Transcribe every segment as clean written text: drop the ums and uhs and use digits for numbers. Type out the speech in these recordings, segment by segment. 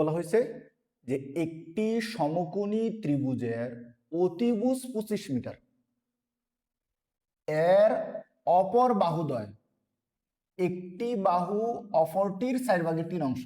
বলা হয়েছে যে একটি সমকোণী ত্রিভুজের অতিভুজ 25 মিটার, এর অপর বাহুদ্বয় একটি বাহু অপরটির 4/3 অংশ।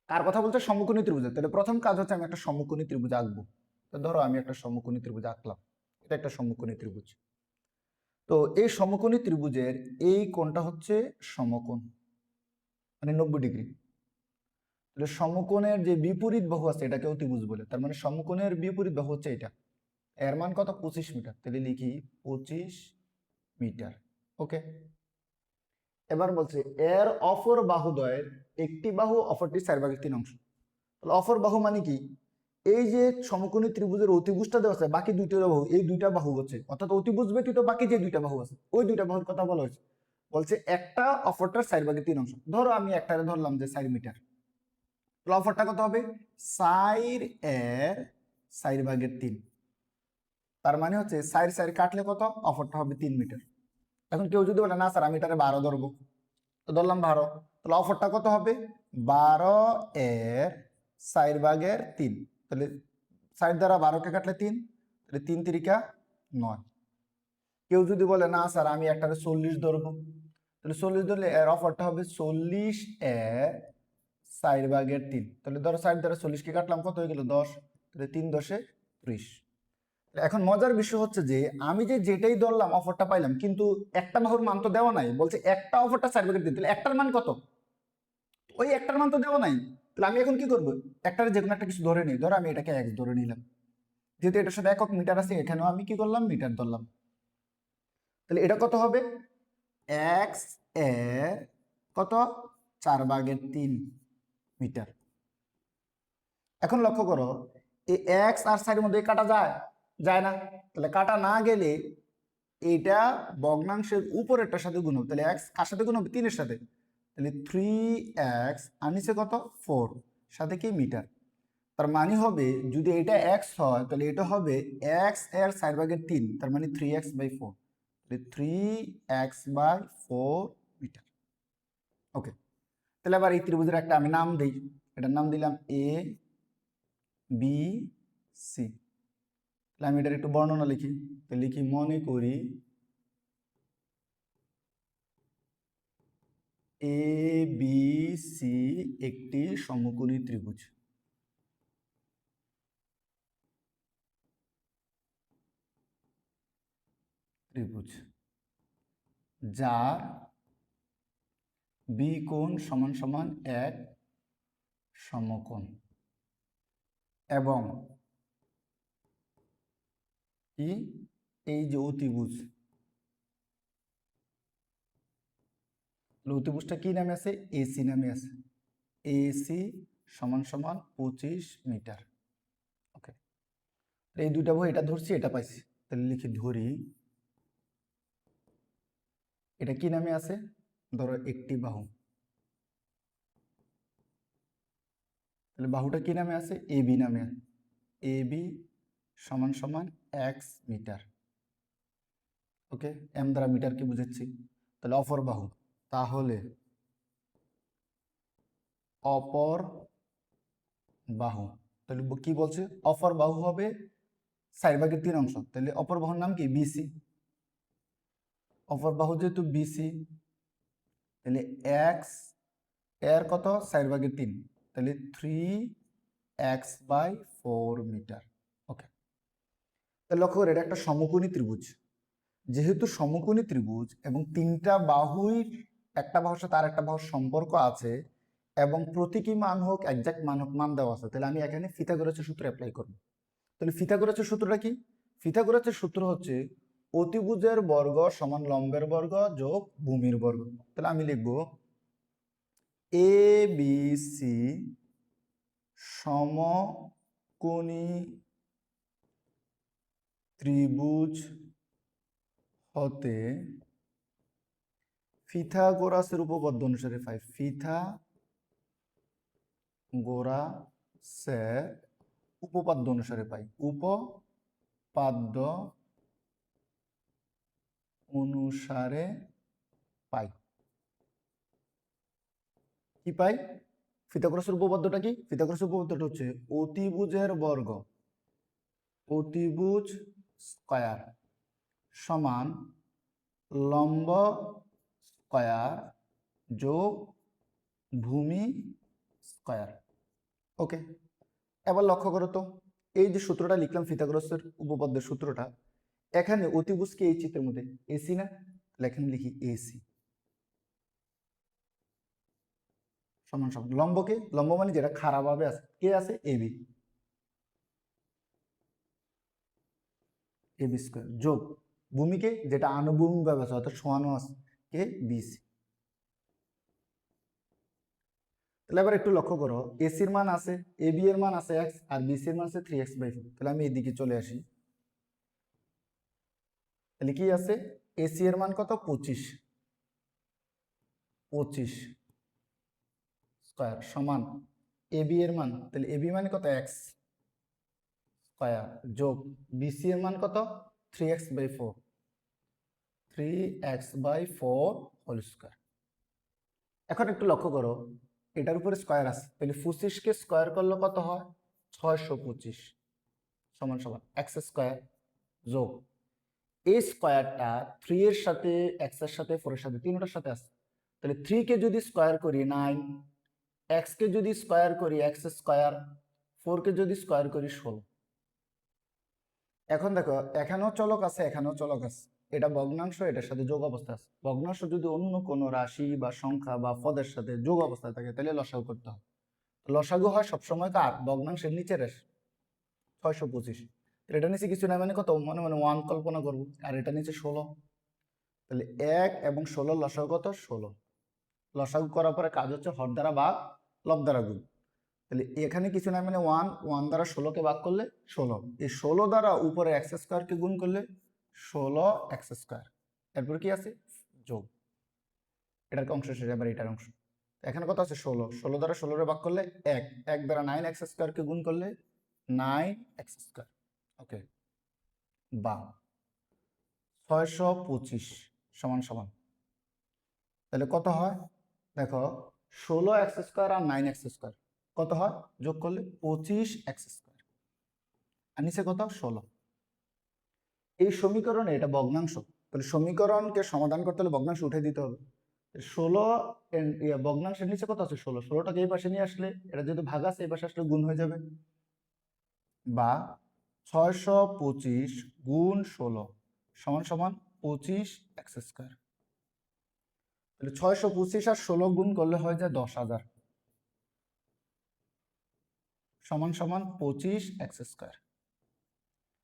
কার কথা বলছে? সমকোণী ত্রিভুজের। তাহলে প্রথম কাজ হচ্ছে আমি একটা সমকোণী ত্রিভুজ আঁকবো। তো ধরো আমি একটা সমকোণী ত্রিভুজ আঁকলাম, এটা একটা সমকোণী ত্রিভুজ। তো এই সমকোণী ত্রিভুজের এই কোণটা হচ্ছে সমকোণ, মানে 90 ডিগ্রি। তাহলে সমকোণের যে বিপরীত বাহু আছে এটাকে অতিভুজ বলে। তার মানে সমকোণের বিপরীত বাহু হচ্ছে এটা। এর মান কত? 25 মিটার। তাহলে লিখি 25 মিটার। ওকে। এবার বলছে এর অপর বাহুদ্বয়ের একটি বাহু অপরটির 4/3 অংশ। তাহলে অপর বাহু মানে কি? এই যে সমকোণী ত্রিভুজের অতিভুজটা দেওয়া আছে, বাকি দুইটা বাহু, এই দুইটা বাহু হচ্ছে, অর্থাৎ অতিভুজ ব্যতীত বাকি যে দুইটা বাহু আছে ওই দুইটা বাহুর কথা বলা হয়েছে। বলছে একটা অপরটার 4/3 অংশ। ধরো আমি একটারে ধরলাম যে 4 মিটার, তাহলে অপরটা কত হবে? 4 এর 4/3। তার মানে হচ্ছে 4 কাটলে কত? অপরটা হবে 3 মিটার। এখন কেউ যদি বলে না স্যার আমি এটারে 12 ধরবো, তো ধরলাম 12, তাহলে অফারটা কত হবে? 12 এর 4/3। তাহলে 4 দ্বারা 12কে কাটলে 3, তাহলে 3 তিরিকা 9। কেউ যদি বলে না স্যার আমি একটারে 40 ধরবো, তাহলে 40 ধরলে এর অফারটা হবে 40 এর 4/3। তাহলে ধরো 4 দ্বারা 40কে কাটলাম, কত হয়ে গেল? 10। তাহলে 3 10 30। এখন মজার বিষয় হচ্ছে যে আমি যে যেটাই ধরলাম অফারটা পাইলাম, কিন্তু একটা বাহুর মান তো দেওয়া নাই। বলছে একটা অফারটা 4/3, তাহলে একটার মান কত? ওই একটার মান তো দেওয়া নাই। তাহলে আমি এখন কি করবো? একটার যে কোনো একটা কিছু ধরে নিই। ধরো আমি এটাকে x ধরে নিলাম, যেহেতু এটার সাথে একক মিটার আছে, এখানেও আমি কি করলাম? মিটার ধরলাম। তাহলে এটা কত হবে? x এর কত? 4/3 মিটার। এখন লক্ষ্য করো, এই x আর 4 এর মধ্যে কাটা যায়? যায় না। তাহলে কাটা না গেলে এইটা ভগ্নাংশের উপরেরটার সাথে গুণ হবে। তাহলে x কার সাথে গুণ হবে? 3 এর সাথে। তাহলে 3x আর নিচে কত? 4, সাথে কি? মিটার। তার মানে হবে যদি এটা x হয় তাহলে এটা হবে x এর 4/3, তার মানে 3x/4। তাহলে 3x/4 মিটার। ওকে। তাহলে আবার এই ত্রিভুজের একটা আমি নাম দিই। এটার নাম দিলাম এ বি সি। তাহলে আমি এটার একটু বর্ণনা লিখি। তো লিখি, মনে করি এ বি সি একটি সমকোণী ত্রিভুজ। যার বি কোণ সমান সমান এক সমকোণ এবং কি? এই যে অতিভুজ, অতিভুজটা কি নামে আছে? এসি নামে আছে। এসি সমান সমান 25 মিটার। ওকে। এই দুইটা বই, এটা ধরছি, এটা পাইছি। তাহলে লিখি, ধরি এটা কি নামে আছে? ধরো একটি বাহু। তাহলে বাহুটা কি নামে আছে? এ বি নামে। এ বি সমান সমান x মিটার। ওকে, এম দ্বারা মিটারকে বুঝাচ্ছি। তাহলে অপর বাহু, তাহলে অপর বাহু, তাহলে কি বলছে? অপর বাহু হবে 4/3 অংশ। তাহলে অপর বাহুর নাম কি? বিসি। অপর বাহু যেহেতু বিসি, তাহলে x এর কত? 4/3, তাহলে 3x/4 মিটার। ওকে। তাহলে লক্ষ্য করে এটা একটা সমকোণী ত্রিভুজ। যেহেতু সমকোণী ত্রিভুজ এবং তিনটা বাহুই একটা বাহুর সাথে আর একটা বাহুর সম্পর্ক আছে এবং প্রতীকী মান হোক একজ্যাক্ট মান হোক, মান দেওয়া আছে, তাহলে আমি এখানে পিথাগোরাসের সূত্র অ্যাপ্লাই করব। তাহলে পিথাগোরাসের সূত্রটা কি? পিথাগোরাসের সূত্র হচ্ছে অতিভুজের বর্গ সমান লম্বের বর্গ যোগ ভূমির বর্গ। তাহলে আমি লিখব এ বি সি সমকোণী ত্রিভুজ হতে পিথাগোরাসের উপপাদ্য অনুসারে পাই। পিথাগোরাসের উপপাদ্য অনুসারে পাই। উপপাদ্য অনুসারে পাই। কি পাই? পিথাগোরাসের উপপাদ্যটা কি? পিথাগোরাসের উপপাদ্যটা হচ্ছে অতিভুজের বর্গ, অতিভুজ স্কয়ার সমান লম্ব স্কয়ার যোগ ভূমি স্কয়ার। ওকে, এবার লক্ষ্য করো তো, এই যে সূত্রটা লিখলাম পিথাগোরাসের উপপাদ্যের সূত্রটা, এখানে অতিভুজ কি এই চিত্রের মধ্যে এসি না? তাহলে এখানে লিখি এসি সমান সমান লম্বকে, লম্ব মানে যেটা খারাপ ভাবে আছে, কে আছে? এবি, এবি স্কয়ার যোগ ভূমিকে যেটা আনুভূমিক ভাবে আছে অর্থাৎ সমানও আছে, কে? বিসি। তাহলে এবার একটু লক্ষ্য করো, এসির মান আছে, এবি এর মান আছে এক্স, আর বিসি এর মান আছে 3x/4। তাহলে আমি এদিকে চলে আসি, তাহলে কি আছে? এসি এর মান কত? 25, 25 স্কয়ার সমান এবি এর মান, তাহলে এবি মানে কত? এক্স স্কয়ার যোগ বিসি এর মান কত? 3x/4, 3x/4 whole square. এখন একটু লক্ষ্য করো, এটার উপরে স্কয়ার আছে, তাহলে 25 কে স্কয়ার করলে কত হয়? 625 সমান সমান এক্স স্কয়ার যোগ এই স্কয়ারটা 3 এর সাথে, এক্স এর সাথে, 4 এর সাথে, তিনটার সাথে আছে, তাহলে 3 কে যদি স্কয়ার করি 9, এক্স কে যদি স্কয়ার করি এক্স স্কয়ার, 4 কে যদি স্কয়ার করি 16। এখন দেখো, এখানেও চলক আছে, এখানেও চলক আছে, এটা ভগ্নাংশ, এটার সাথে যোগ অবস্থা আছে। ভগ্নাংশ যদি অন্য কোনো রাশি বা সংখ্যা বা পদের সাথে যোগ অবস্থায় থাকে তাহলে লসাগু করতে হয়। লসাগু হয় সবসময় কার? ভগ্নাংশের নিচের রাশি 625। এটা নিচে কিছু না মানে কত? মনে মনে 1 কল্পনা করবো, আর এটা নিচে 16। তাহলে 1 এবং 16 লসাগু কত? 16। লসাগু করার পরে কাজ হচ্ছে হর দ্বারা ভাগ, লব দ্বারা গুণ। তাহলে এখানে কিছু না মানে 1 দ্বারা 16কে ভাগ করলে 16, এই 16 দ্বারা উপরে এক্স স্কয়ারকে গুণ করলে 16x স্কয়ার, এরপর কি আছে? যোগ, এটার অংশ শেষ, এবার এটার অংশ। এখানে কত আছে? 16, 16 দ্বারা 16 ভাগ করলে 1, 1 দ্বারা 9x স্কয়ারকে গুণ করলে 9x স্কয়ার। ওকে, বা 625 সমান সমান, তাহলে কত হয়? দেখো, 16x স্কয়ার আর 9x স্কয়ার কত হয়? যোগ করলে 25x স্কয়ার, আর নিচে কত? 16। এই সমীকরণে এটা ভগ্নাংশ, তাহলে সমীকরণকে সমাধান করতে হলে ভগ্নাংশ উঠে দিতে হবে। 16 ভগ্নাংশের নিচে কত আছে? 16, 16টাকে এই পাশে নিয়ে আসলে, এটা যেহেতু ভাগ আছে এই পাশে আসলে গুণ হয়ে যাবে, বা 625 গুণ 16 সমান সমান 25x স্কয়ার। তাহলে 625 আর 16 গুণ করলে হয়ে যায় 10,000 সমান সমান 25x স্কয়ার।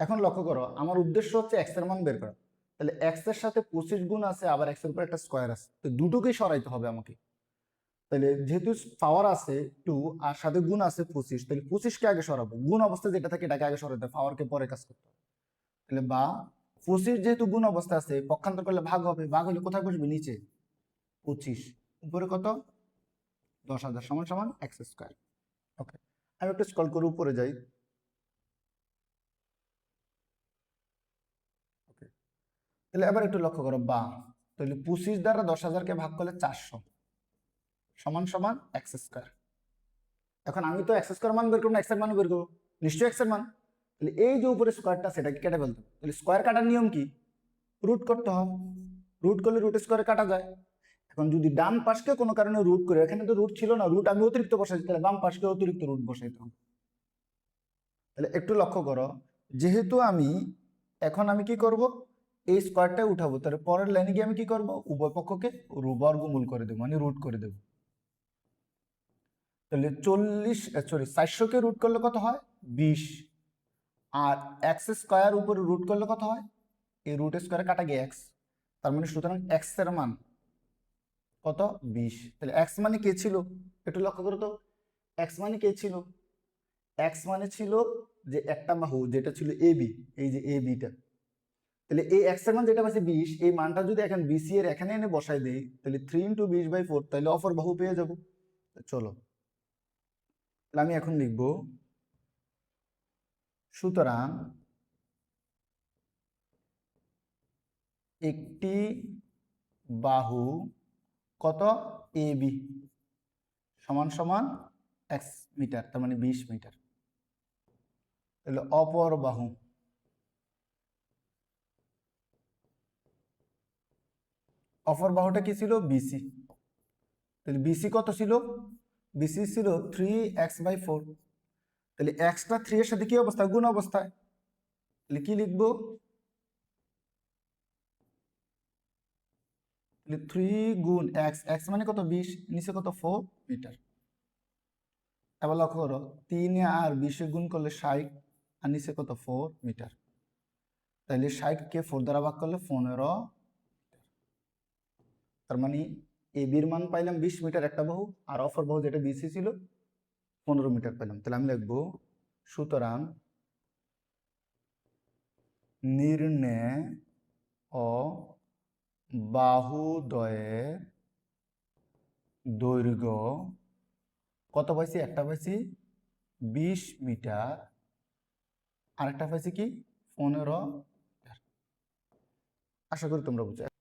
এখন লক্ষ্য করো, আমার উদ্দেশ্য হচ্ছে এক্স এর মান বের করা। তাহলে এক্স এর সাথে 25 গুণ আছে, আবার এক্স এর উপর একটা স্কয়ার আছে, তো দুটোকেই সরাইতে হবে আমাকে। তাহলে যেহেতু পাওয়ার আছে 2 আর সাথে গুণ আছে 25, তাহলে 25কে আগে সরাবো, গুণ অবস্থায় যেটা থাকে এটাকে আগে সরাতে, পাওয়ারকে পরে কাজ করতে হবে। তাহলে বা 25 যেহেতু গুণ অবস্থা আছে, পক্ষান্তর করলে ভাগ হবে, ভাগ হলে কোথায় বসবে? নিচে 25, উপরে কত? 10,000 সমান সমান এক্স স্কয়ার। ওকে, আমি একটু স্ক্রল করে উপরে যাই। ওকে, তাহলে এবার একটু লক্ষ্য করো, বা তাহলে 25 দ্বারা 10,000কে ভাগ করলে 400 সমান সমান এক্স স্কয়ার। এখন আমি তো এক্স স্কয়ার মান বের করবো না, এক্স এর মান বের করবো, নিশ্চয়ই এক্স এর মান। তাহলে এই যে উপরে স্কয়ারটা সেটাকে কেটে ফেলতে হবে। তাহলে স্কয়ার কাটার নিয়ম কি? রুট করতে হবে, রুট করলে রুট স্কয়ারে কাটা যায়। এখন যদি ডান পাশকে কোনো কারণে রুট করে, এখানে তো রুট ছিল না, রুট আমি অতিরিক্ত বসাইছি, তাহলে বাম পাশকে অতিরিক্ত রুট বসাইতে হবে। তাহলে একটু লক্ষ্য করো, যেহেতু আমি এখন আমি কি করব? এই স্কয়ারটা উঠাবো, তাহলে পরের লাইনে গিয়ে আমি কি করব? উভয় পক্ষকে বর্গমূল করে দেবো, মানে রুট করে দেবো। তাহলে 400কে রুট করলে কত হয়? 20, আর এক্স স্কয়ার উপরে রুট করলে কত হয়? এই রুট স্কয়ারে কাটা গিয়ে এক্স, তার মানে সুতরাং এক্স এর মান কত? 20। তাহলে এক্স মানে কে ছিল? একটু লক্ষ্য করো তো, এক্স মানে কে ছিল? এক্স মানে ছিল যে একটা বাহু যেটা ছিল এবি, এই যে এবিটা। তাহলে এই এক্স এর মান যেটা পাচ্ছি 20, এই মানটা যদি এখন বিসি এর এখানে এনে বসাই দেই, তাহলে 3 × 20/4, তাহলে অপর বাহু পেয়ে যাব। চলো, তাহলে আমি এখন লিখব, সুতরাং একটি বাহু কত? এবি সমান সমান এক্স মিটার, তার মানে 20 মিটার। তাহলে অপর বাহু, অপর বাহুটা কি ছিল? বিসি। তাহলে বিসি কত ছিল? বিসি ছিল 3x/4। তাহলে এক্সটা 3 এর সাথে কি অবস্থায়? গুণ অবস্থায়। তাহলে কি লিখবো? 3 গুণ এক্স, এক্স মানে কত? 20, নিচে কত? 4 মিটার। এবার লক্ষ্য করো, 3 আর 20 গুণ করলে 60, আর নিচে কত? 4 মিটার। তাহলে 60 কে 4 দ্বারা ভাগ করলে 15। তার মানে এ বির মান পাইলাম 20 মিটার একটা বাহু, আর অপর বাহু যেটা বিসি ছিল 15 মিটার পেলাম। তাহলে আমি লিখবো, সুতরাং নির্ণয় ও বাহুদ্বয়ের দৈর্ঘ্য কত পাইছি? একটা পাইছি 20 মিটার, আরেকটা পাইছি কি? 15 মিটার। আশা করি তোমরা বুঝছো।